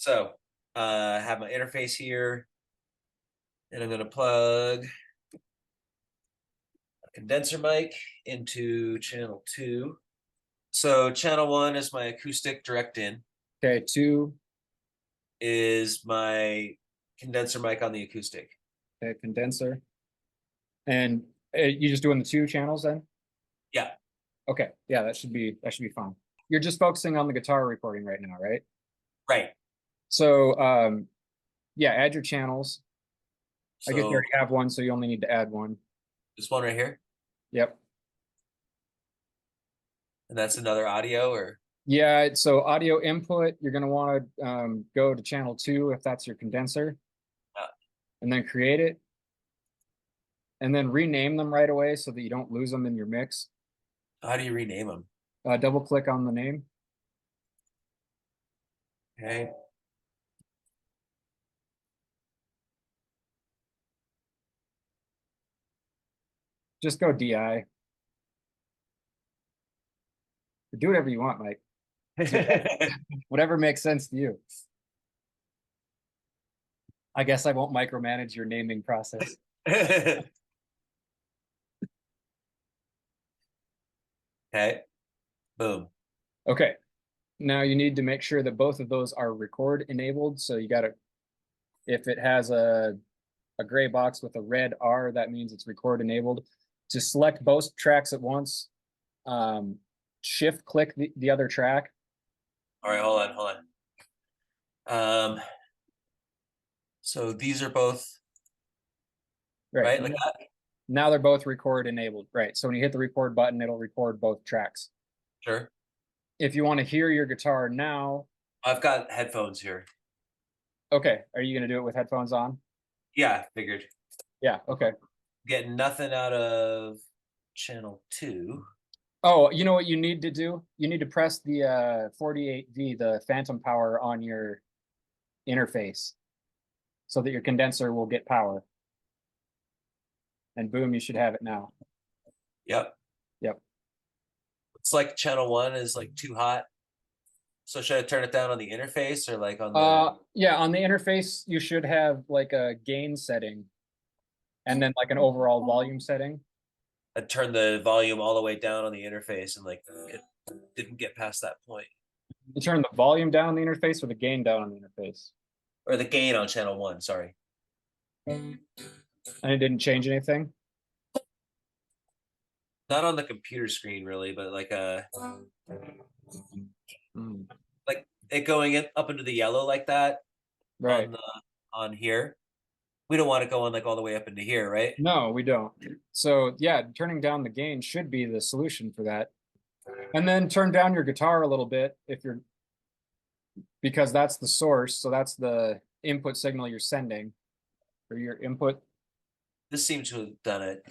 So I have my interface here, and I'm going to plug a condenser mic into channel 2. So channel 1 is my acoustic direct in, Okay, 2. is my condenser mic on the acoustic. Okay, condenser. And you just doing the 2 channels then? Yeah, Okay, yeah, that should be fine. You're just focusing on the guitar recording right now, right? right. So yeah, add your channels. I guess you So already have one, so you only need to add one. this one right here, Yep. and that's another audio or Yeah, so audio input, you're gonna want to go to channel 2 if that's your condenser, uh, and then create it, and then rename them right away so that you don't lose them in your mix. how do you rename them? Double click on the name. Okay. Just go DI. Do whatever you want, Mike. Whatever makes sense to you. I guess I won't micromanage your naming process. Okay. Boom. Okay. Now you need to make sure that both of those are record enabled. So you got to, if it has a gray box with a red R, that means it's record enabled. To select both tracks at once, shift click the other track. All right, hold on. So these are both Right. right like that. Now they're both record enabled. Right. So when you hit the record button, it'll record both tracks. Sure. If you want to hear your guitar now, I've got headphones here. okay. Are you going to do it with headphones on? Yeah, figured. Yeah. Okay. Getting nothing out of channel 2. Oh, you know what you need to do? You need to press the 48V, the phantom power on your interface so that your condenser will get power. And boom, you should have it now. Yep. Yep. It's like channel 1 is like too hot. So should I turn it down on the interface or like on the Yeah, on the interface, you should have like a gain setting and then like an overall volume setting. I turned the volume all the way down on the interface and like it didn't get past that point. You turn the volume down on the interface or the gain down on the interface. Or the gain on channel 1, sorry. And it didn't change anything. Not on the computer screen really, but Mm, like it going up into the yellow like that right. on the on here. We don't want it going like all the way up into here, right? No, we don't. So yeah, turning down the gain should be the solution for that. And then turn down your guitar a little bit if you're, because that's the source. So that's the input signal you're sending or your input. This seems to have done it.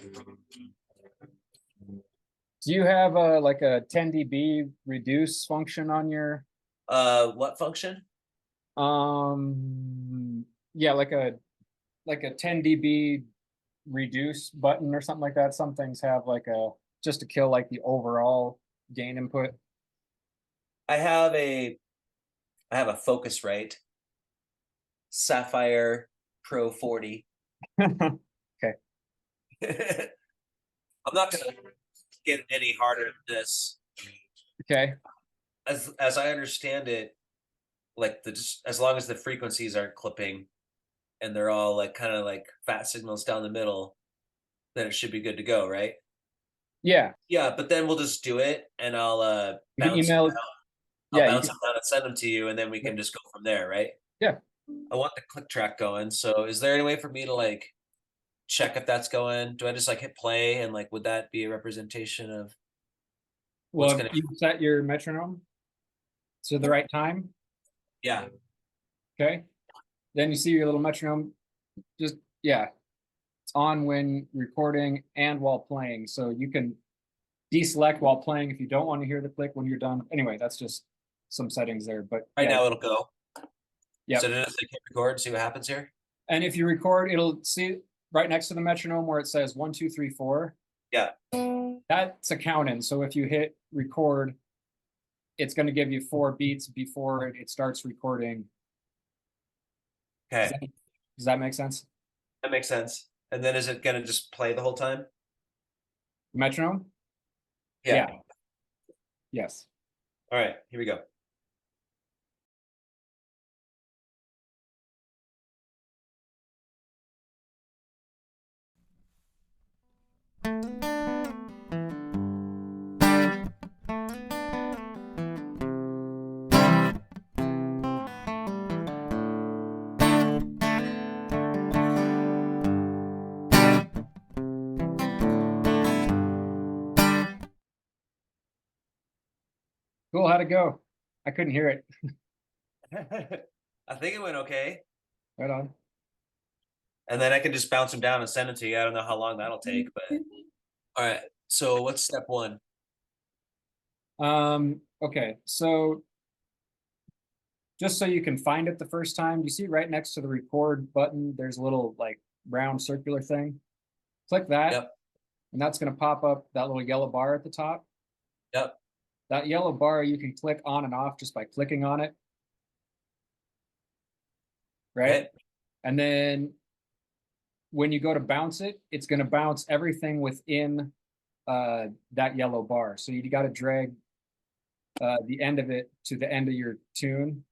Do you have a like a 10 dB reduce function on your What function? yeah, like a 10 dB reduce button or something like that? Some things have like a just to kill like the overall gain input. I have a I have a Focusrite Sapphire Pro 40. Okay. I'm not gonna get any harder than this. Okay. As I understand it, like the just as long as the frequencies aren't clipping and they're all like kind of like fat signals down the middle, then it should be good to go, right? Yeah. Yeah, but then we'll just do it and You can email. I'll Yeah, you bounce can. them down and send them to you and then we can just go from there, right? Yeah. I want the click track going. So is there any way for me to like check if that's going? Do I just like hit play and like would that be a representation of what's Well, gonna you set your metronome to the right time. yeah. Okay. Then you see your little metronome. Just yeah, it's on when recording and while playing. So you can deselect while playing if you don't want to hear the click when you're done. Anyway, that's just some settings there. But Right yeah, now it'll go. So yep. to just like hit record and see what happens here. And if you record, it'll see right next to the metronome where it says 1, 2, 3, 4. Yeah. That's a count in. So if you hit record, it's going to give you 4 beats before it starts recording Does Okay, that, does that make sense? that makes sense. And then is it gonna just play the whole time? Metronome? Yeah. Yeah. Yes. All right, here we go. Cool. How'd it go? I couldn't hear it. I think it went okay. Right on. And then I can just bounce them down and send it to you. I don't know how long that'll take, but all right. So what's step one? Okay. So just so you can find it the first time, you see right next to the record button, there's a little like round circular thing. Click that, Yep. and that's going to pop up that little yellow bar at the top. Yep. That yellow bar you can click on and off just by clicking on it. Right. Okay. And then when you go to bounce it, it's going to bounce everything within that yellow bar. So you got to drag the end of it to the end of your tune.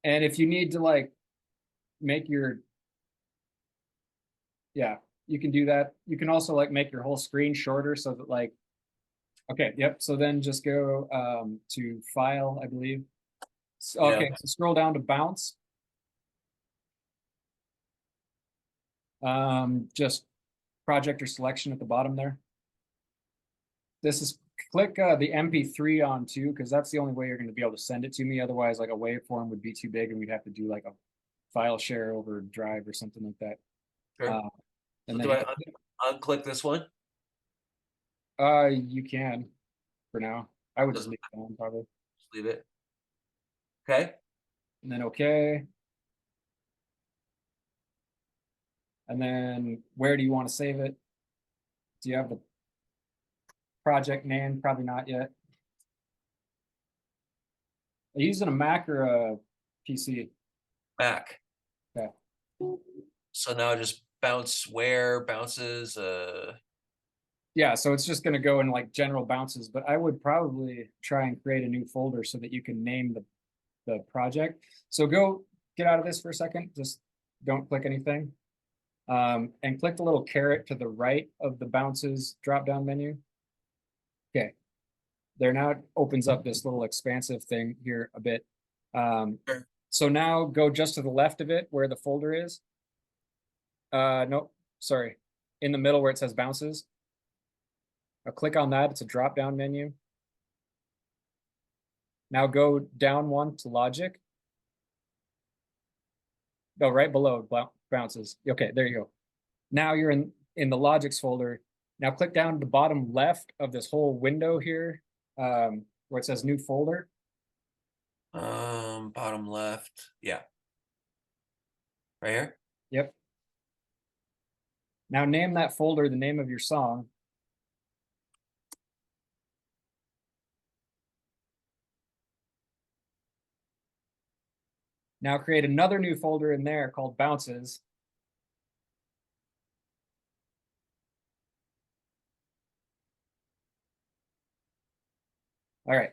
And if you need to like make your, yeah, you can do that. You can also like make your whole screen shorter so that like, okay, yep. So then just go to file, I believe. So, Yeah. okay, so scroll down to bounce. Just project or selection at the bottom there. This is click the MP3 on too, because that's the only way you're going to be able to send it to me. Otherwise, like a waveform would be too big, and we'd have to do like a file share over Drive or something like that. Sure. And So then do I unclick this one? you can for now. I would just Doesn't leave it on probably, just leave it. Okay. and then okay. And then where do you want to save it? Do you have the project name? Probably not yet. Are you using a Mac or a PC? Back. Okay. So now just bounce where bounces. Yeah, so it's just going to go in like general bounces, but I would probably try and create a new folder so that you can name the project. So go get out of this for a second. Just don't click anything. And click the little caret to the right of the bounces drop down menu. Okay. There now it opens up this little expansive thing here a bit. Sure. So now go just to the left of it where the folder is. No, sorry. In the middle where it says bounces. I'll click on that. It's a drop down menu. Now go down one to logic. No, right below bounces. Okay, there you go. Now you're in the logics folder. Now click down to the bottom left of this whole window here, where it says new folder. Bottom left. Yeah. Right here. Yep. Now name that folder the name of your song. Now create another new folder in there called bounces. All right.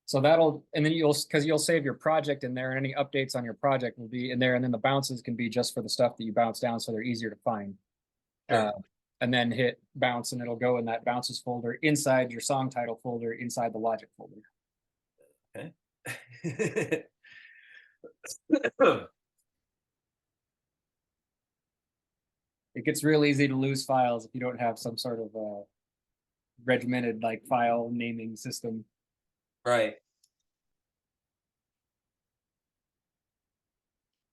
So that'll, and then because you'll save your project in there, and any updates on your project will be in there, and then the bounces can be just for the stuff that you bounce down, so they're easier to find. Sure. And then hit bounce, and it'll go in that bounces folder inside your song title folder inside the logic folder. Okay. It gets real easy to lose files if you don't have some sort of regimented like file naming system. Right.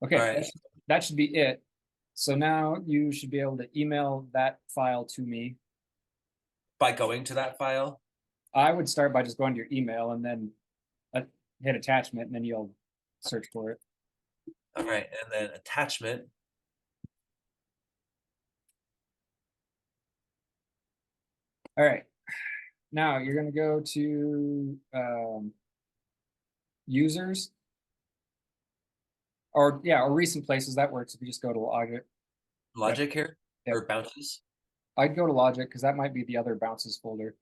Okay, All right. that should be it. So now you should be able to email that file to me. By going to that file. I would start by just going to your email and then hit attachment, and then you'll search for it. All right, and then attachment. All right. Now you're going to go to users. Or yeah, or recent places that works if you just go to Logic. Logic here Yep. or bounces? I'd go to Logic because that might be the other bounces folder.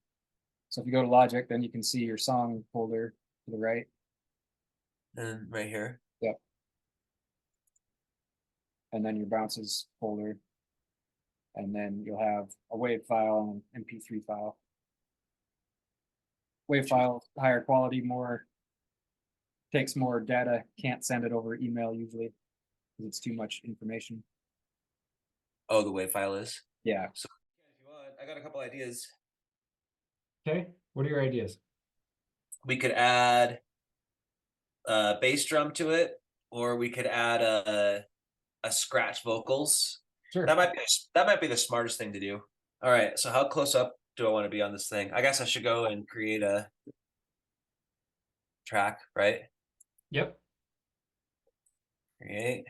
So if you go to Logic, then you can see your song folder to the right. And right here. Yep. And then your bounces folder. And then you'll have a WAV file and MP3 file. WAV file, higher quality, takes more data, can't send it over email usually because it's too much information. Oh, the WAV file is. Yeah. So if you want, I got a couple ideas. Okay. What are your ideas? We could add a bass drum to it, or we could add a scratch vocals. Sure. That might be the smartest thing to do. All right. So how close up do I want to be on this thing? I guess I should go and create a track, right? Yep. Create.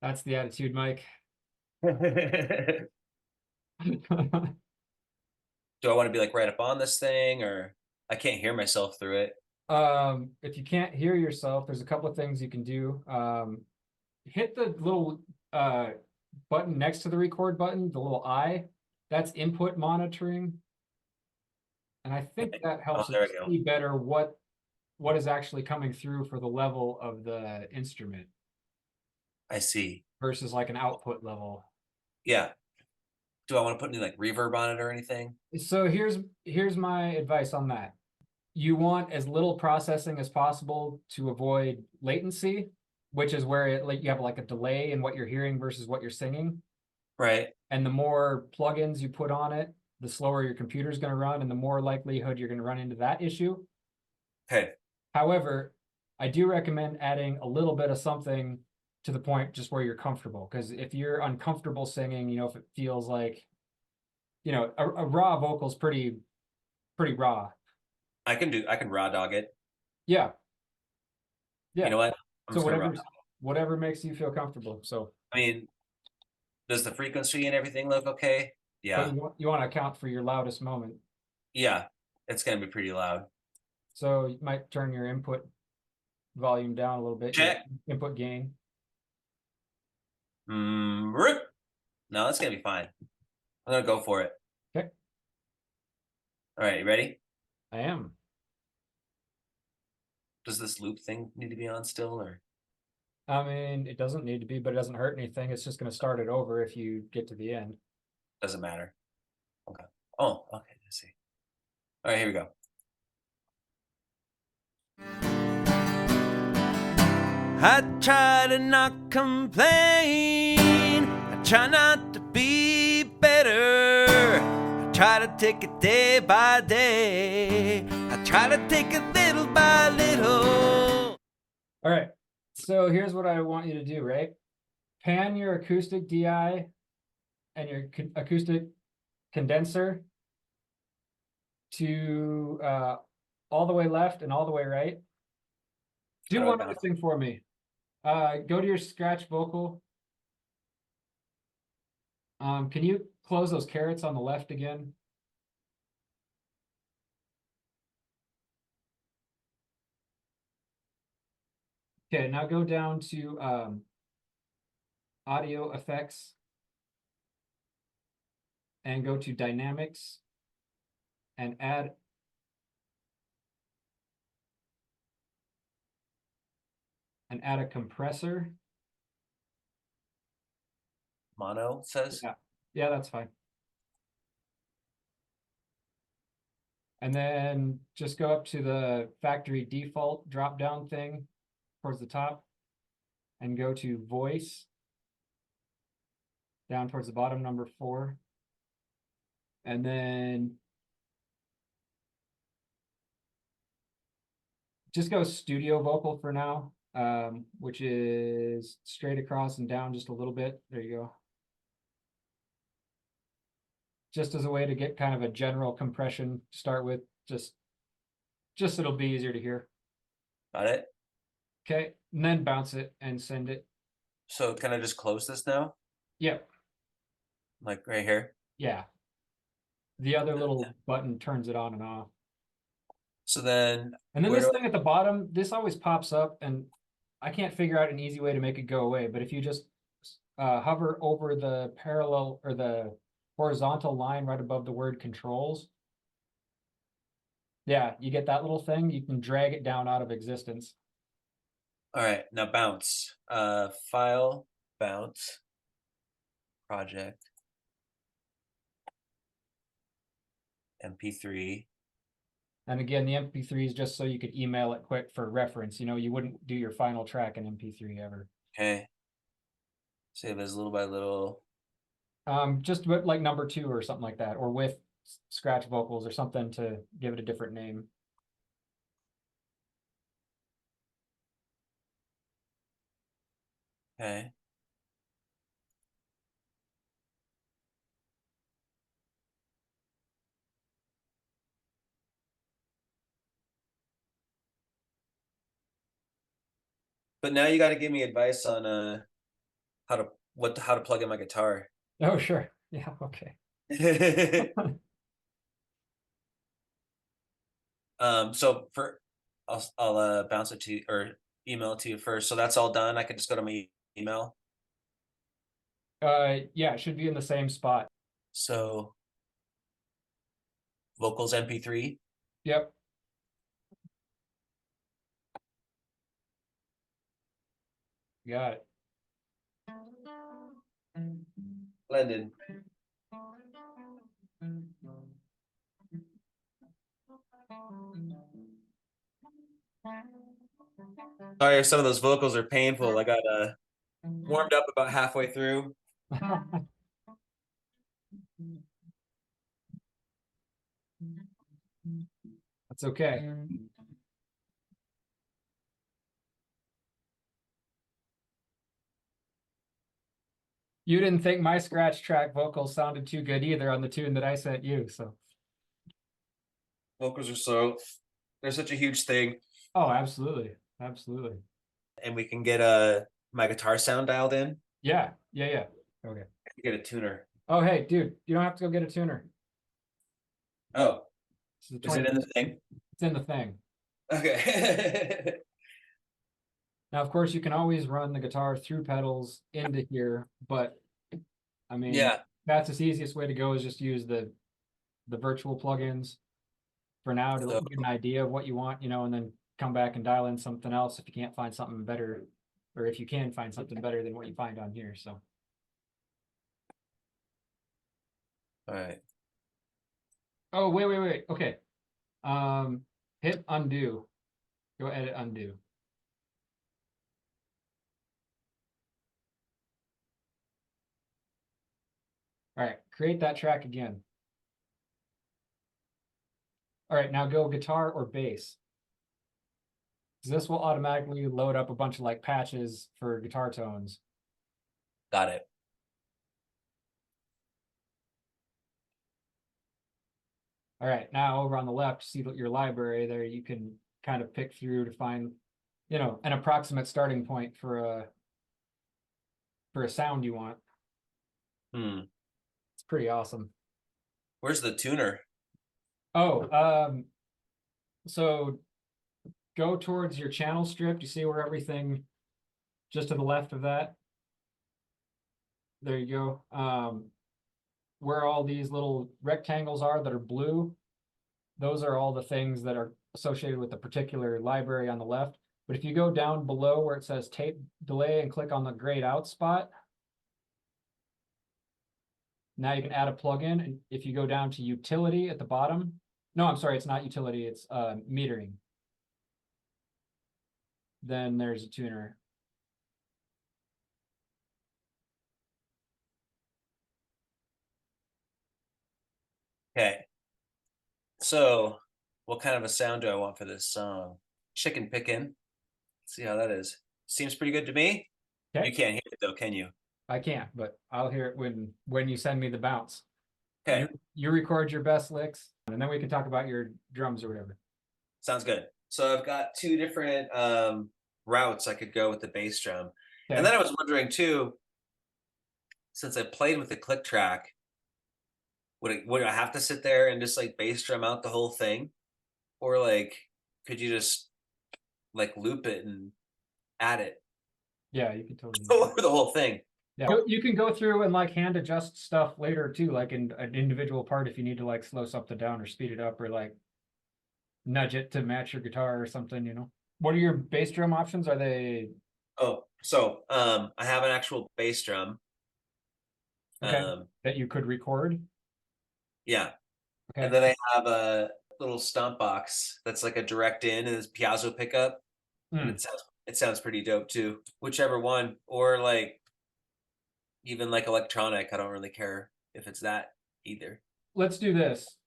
That's the attitude, Mike. Do I want to be like right up on this thing, or I can't hear myself through it? If you can't hear yourself, there's a couple of things you can do. Hit the little button next to the record button, the little eye. That's input monitoring. And I think that helps there us we go. see better what is actually coming through for the level of the instrument I see. versus like an output level. Yeah. Do I want to put any like reverb on it or anything? So here's my advice on that. You want as little processing as possible to avoid latency, which is where you have like a delay in what you're hearing versus what you're singing. Right. And the more plugins you put on it, the slower your computer is going to run and the more likelihood you're going to run into that issue. Okay. However, I do recommend adding a little bit of something to the point just where you're comfortable. Because if you're uncomfortable singing, if it feels like, a raw vocal is pretty raw. I can raw dog it. Yeah. Yeah. You know what? So whatever makes you feel comfortable. So I mean, does the frequency and everything look okay? Yeah. But you want to account for your loudest moment. Yeah. It's gonna be pretty loud. So you might turn your input volume down a little bit. Check. Input gain. No, that's gonna be fine. I'm gonna go for it. Okay. All right, you ready? I am. Does this loop thing need to be on still, or? I mean, it doesn't need to be, but it doesn't hurt anything. It's just going to start it over if you get to the end. Doesn't matter. Okay. Oh, okay. Let's see. All right, here we go. I try to not complain. I try not to be better. I try to take it day by day. I try to take it little by little. All right. So here's what I want you to do, right? Pan your acoustic DI and your acoustic condenser to all the way left and all the way right. Do one other thing for me. Go to your scratch vocal. Can you close those carets on the left again? Okay, now go down to audio effects and go to dynamics and add a compressor. Mono says? Yeah, that's fine. And then just go up to the factory default drop down thing towards the top and go to voice down towards the bottom, number 4. And then just go studio vocal for now, which is straight across and down just a little bit. There you go. just as a way to get kind of a general compression to start with, just it'll be easier to hear. Got it. Okay, and then bounce it and send it. So can I just close this now? Yep, Like right here. yeah. The other little button turns it on and off. So then And then where this do thing at the bottom, this always pops up, and I can't figure out an easy way to make it go away. But if you just hover over the parallel or the horizontal line right above the word controls, yeah, you get that little thing. You can drag it down out of existence. All right, now bounce. File, bounce, project, MP3. And again, the MP3 is just so you could email it quick for reference. You know, you wouldn't do your final track in MP3 ever. Okay. Save as little by little. Just with like number 2 or something like that, or with scratch vocals or something to give it a different name. Okay. But now you got to give me advice on how to plug in my guitar. Oh, sure. Yeah, okay. So I'll bounce it to you or email it to you first. So that's all done. I can just go to my email. Yeah, it should be in the same spot. So vocals MP3. Yep. Got it. Blended. Sorry if some of those vocals are painful. I got warmed up about halfway through. That's okay. You didn't think my scratch track vocals sounded too good either on the tune that I sent you, so. Vocals they're such a huge thing. Oh, absolutely. Absolutely. And we can get my guitar sound dialed in. Yeah. Okay. Get a tuner. Oh, hey, dude, you don't have to go get a tuner. Oh, Is is it in the thing? It's in the thing. Okay. Now, of course, you can always run the guitar through pedals into here, but I mean, Yeah. that's the easiest way to go is just use the virtual plugins for now to get an idea of what you want, you know, and then come back and dial in something else if you can't find something better, or if you can find something better than what you find on here. So, All right. oh, wait. Okay. Hit undo. Go edit undo. All right, create that track again. All right, now go guitar or bass. This will automatically load up a bunch of like patches for guitar tones. Got it. All right, now over on the left, see your library there, you can kind of pick through to find, you know, an approximate starting point for a sound you want. It's pretty awesome. Where's the tuner? Oh, so go towards your channel strip. You see where everything just to the left of that? There you go. Where all these little rectangles are that are blue, those are all the things that are associated with the particular library on the left. But if you go down below where it says tape delay and click on the grayed out spot, now you can add a plugin. And if you go down to utility at the bottom, no, I'm sorry, it's not utility, it's metering. Then there's a tuner. Okay. So what kind of a sound do I want for this song? Chicken picking. See how that is. Seems pretty good to me. Okay. You can't hear it though, can you? I can't, but I'll hear it when you send me the bounce. Okay, You record your best licks, and then we can talk about your drums or whatever. sounds good. So I've got two different routes I could go with the bass drum. And Okay. then I was wondering too, since I played with the click track, would I have to sit there and just like bass drum out the whole thing? Or like could you just like loop it and add it Yeah, you can totally. over the whole thing? Yeah, you can go through and like hand adjust stuff later too, like in an individual part if you need to like slow something down or speed it up or like nudge it to match your guitar or something, you know. What are your bass drum options? Are they Oh, so I have an actual bass drum. okay that you could record? Yeah. And Okay. then I have a little stomp box that's like a direct in and it's piezo pickup. And Hmm. it sounds pretty dope too. Whichever one. Or like even like electronic. I don't really care if it's that either. Let's do this.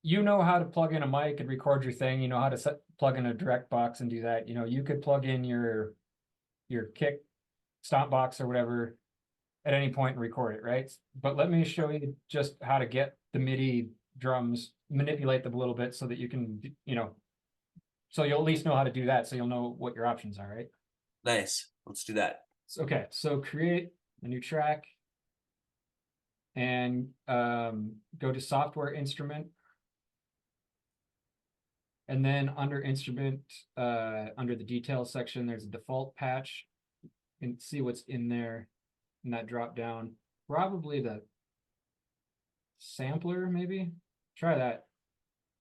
You know how to plug in a mic and record your thing. You know how to plug in a direct box and do that. You know, you could plug in your kick stomp box or whatever at any point and record it, right? But let me show you just how to get the MIDI drums, manipulate them a little bit so that you can, you know, so you'll at least know how to do that. So you'll know what your options are, right? Nice. Let's do that. Okay, so create a new track and go to software instrument. And then under instrument, under the details section, there's a default patch. You can see what's in there in that drop down. Probably the sampler, maybe. Try that.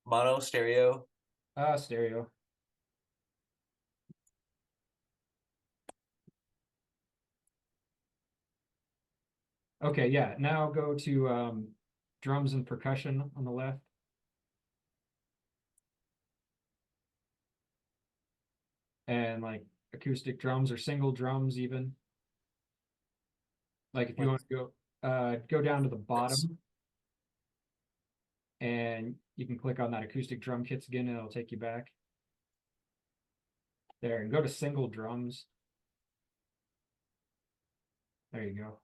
Mono, stereo. Stereo. Okay, yeah. Now go to drums and percussion on the left. And like acoustic drums or single drums even. Like if you want to go down to the bottom and you can click on that acoustic drum kits again and it'll take you back. There, and go to single drums. There you go.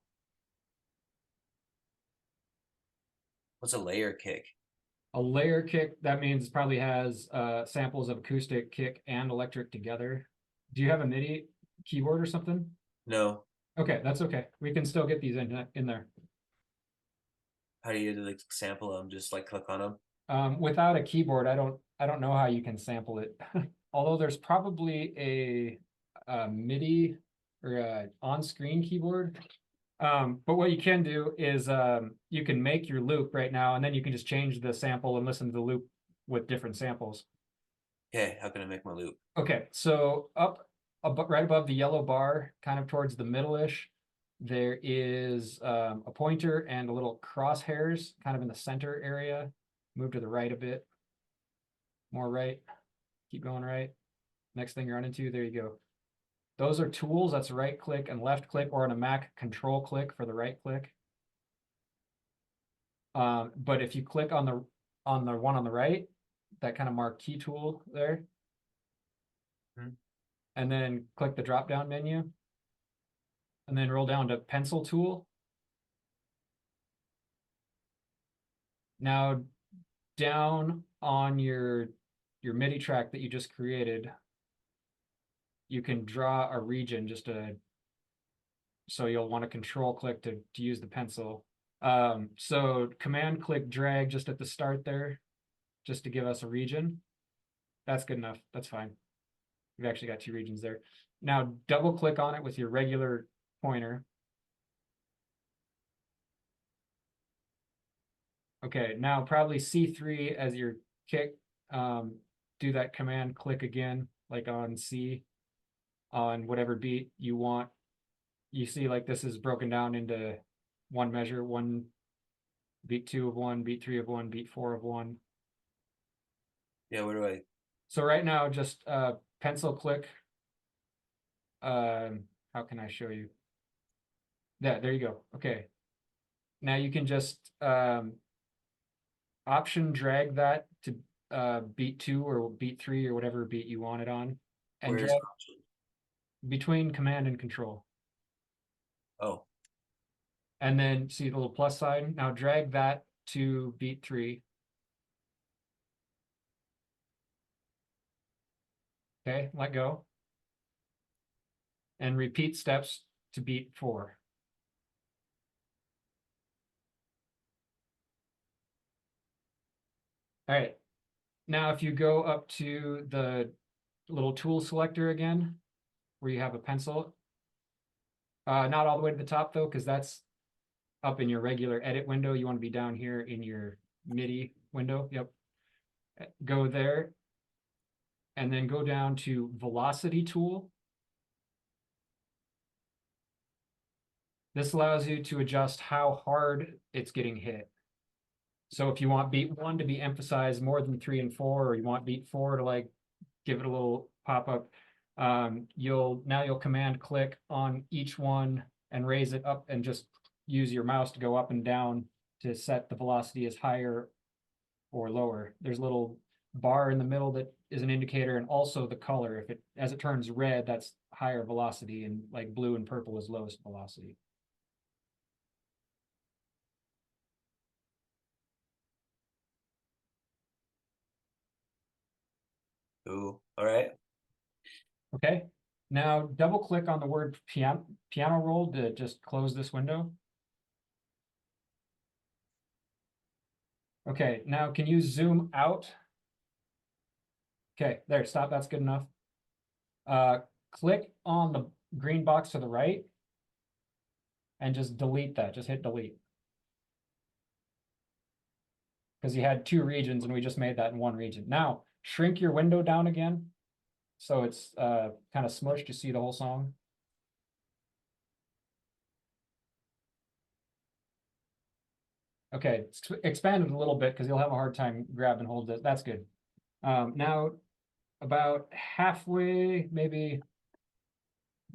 What's a layer kick? A layer kick, that means it probably has samples of acoustic, kick, and electric together. Do you have a MIDI keyboard or something? No. Okay, that's okay. We can still get these in there. How do you like sample them? Just like click on them? Without a keyboard, I don't know how you can sample it. Although there's probably a MIDI or a on-screen keyboard. But what you can do is you can make your loop right now, and then you can just change the sample and listen to the loop with different samples. Okay, how can I make my loop? Okay, so right above the yellow bar, kind of towards the middle-ish, there is a pointer and a little crosshairs kind of in the center area. Move to the right a bit. More right. Keep going right. Next thing you run into, there you go. Those are tools. That's right click and left click, or on a Mac, control click for the right click. But if you click on the one on the right, that kind of marquee tool there, and then click the drop down menu, and then roll down to pencil tool. Now down on your MIDI track that you just created, you can draw a region so you'll want to control click to use the pencil. So command click drag just at the start there, just to give us a region. That's good enough. That's fine. We've actually got two regions there. Now double click on it with your regular pointer. Okay, now probably C3 as your kick. Do that command click again, like on C, on whatever beat you want. You see like this is broken down into one measure, one beat 2 of 1, beat 3 of 1, beat 4 of 1. Yeah, where do I? So right now, just pencil click. How can I show you? Yeah, there you go. Okay. Now you can just option drag that to beat 2 or beat 3 or whatever beat you want it on, and Where's drag between command and control. Oh, And then see the little plus sign. Now drag that to beat 3. Okay, let go. And repeat steps to beat 4. All right. Now, if you go up to the little tool selector again, where you have a pencil, not all the way to the top though, because that's up in your regular edit window. You want to be down here in your MIDI window. Yep. Go there. And then go down to velocity tool. This allows you to adjust how hard it's getting hit. So if you want beat 1 to be emphasized more than 3 and 4, or you want beat 4 to like give it a little pop up, you'll command click on each one and raise it up, and just use your mouse to go up and down to set the velocity as higher or lower. There's a little bar in the middle that is an indicator, and also the color. If it, as it turns red, that's higher velocity, and like blue and purple is lowest velocity. Ooh, all right. Okay, now double click on the word piano roll to just close this window. Okay, now can you zoom out? Okay, there, stop, that's good enough. Click on the green box to the right and just delete that, just hit delete. Because you had 2 regions and we just made that in 1 region. Now, shrink your window down again, so it's kind of smushed to see the whole song. Okay, expand it a little bit because you'll have a hard time grab and hold it. That's good. Now, about halfway, maybe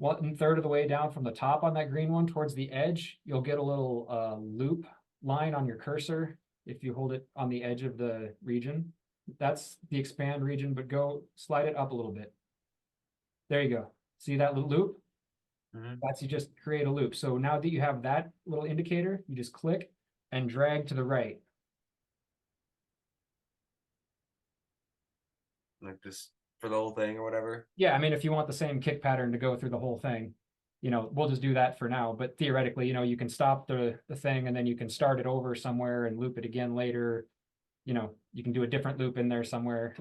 1/3 of the way down from the top on that green one towards the edge, you'll get a little loop line on your cursor if you hold it on the edge of the region. That's the expand region, but go slide it up a little bit. There you go. See that little loop? That's, you just create a loop. So now that you have that little indicator, you just click and drag to the right. Like this for the whole thing or whatever. Yeah, I mean, if you want the same kick pattern to go through the whole thing, we'll just do that for now. But theoretically, you can stop the thing and then you can start it over somewhere and loop it again later. You can do a different loop in there somewhere.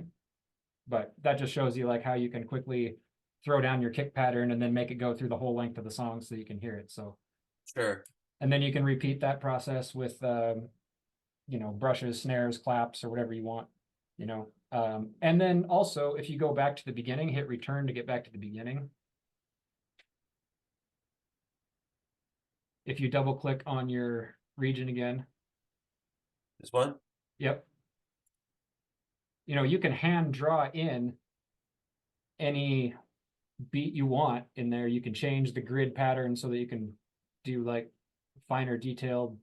But that just shows you like how you can quickly throw down your kick pattern and then make it go through the whole length of the song so you can hear it. So Sure. and then you can repeat that process with brushes, snares, claps, or whatever you want. And then also, if you go back to the beginning, hit return to get back to the beginning. If you double click on your region again. This one? Yep. You can hand draw in any beat you want in there. You can change the grid pattern so that you can do like finer detailed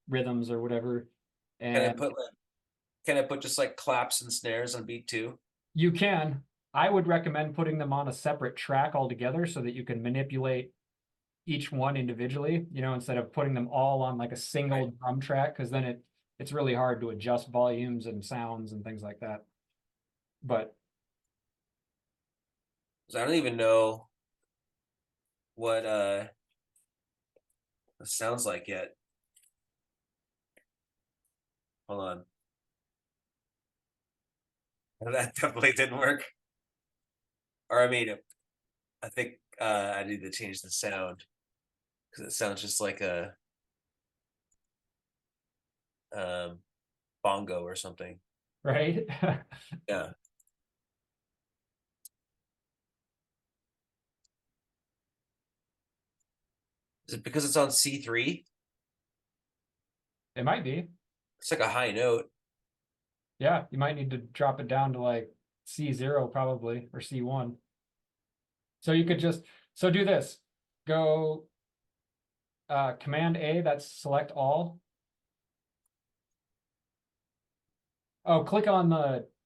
rhythms or whatever. And can I put just like claps and snares on beat 2? You can. I would recommend putting them on a separate track altogether so that you can manipulate each one individually, instead of putting them all on like a single drum track, because then it's really hard to adjust volumes and sounds and things like that. But I don't even know what it sounds like yet. Hold on. That definitely didn't work. Or I mean, I think I need to change the sound because it sounds just like a bongo or something. right. Yeah. Is it because it's on C3? It might be. It's like a high note. Yeah, you might need to drop it down to like C0 probably, or C1. So you could just do this. Go Command A, that's select all. Oh,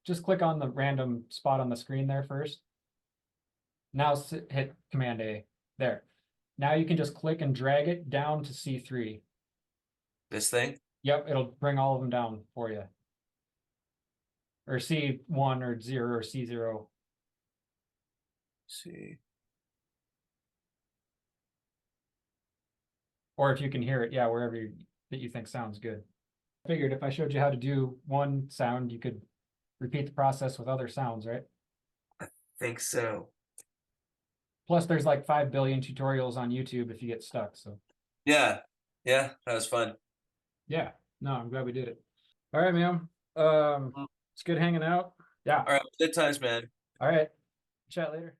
just click on the random spot on the screen there first. Now hit Command A. There. Now you can just click and drag it down to C3. This thing? Yep, it'll bring all of them down for you. Or C1 or 0 or C0. See. Or if you can hear it, yeah, wherever that you think sounds good. I figured if I showed you how to do one sound, you could repeat the process with other sounds, right? Think so. Plus, there's like 5 billion tutorials on YouTube if you get stuck. So Yeah. Yeah, that was fun. yeah, no, I'm glad we did it. All right, man. Mm. It's good hanging out. Yeah. All right, good times, man. All right. Chat later.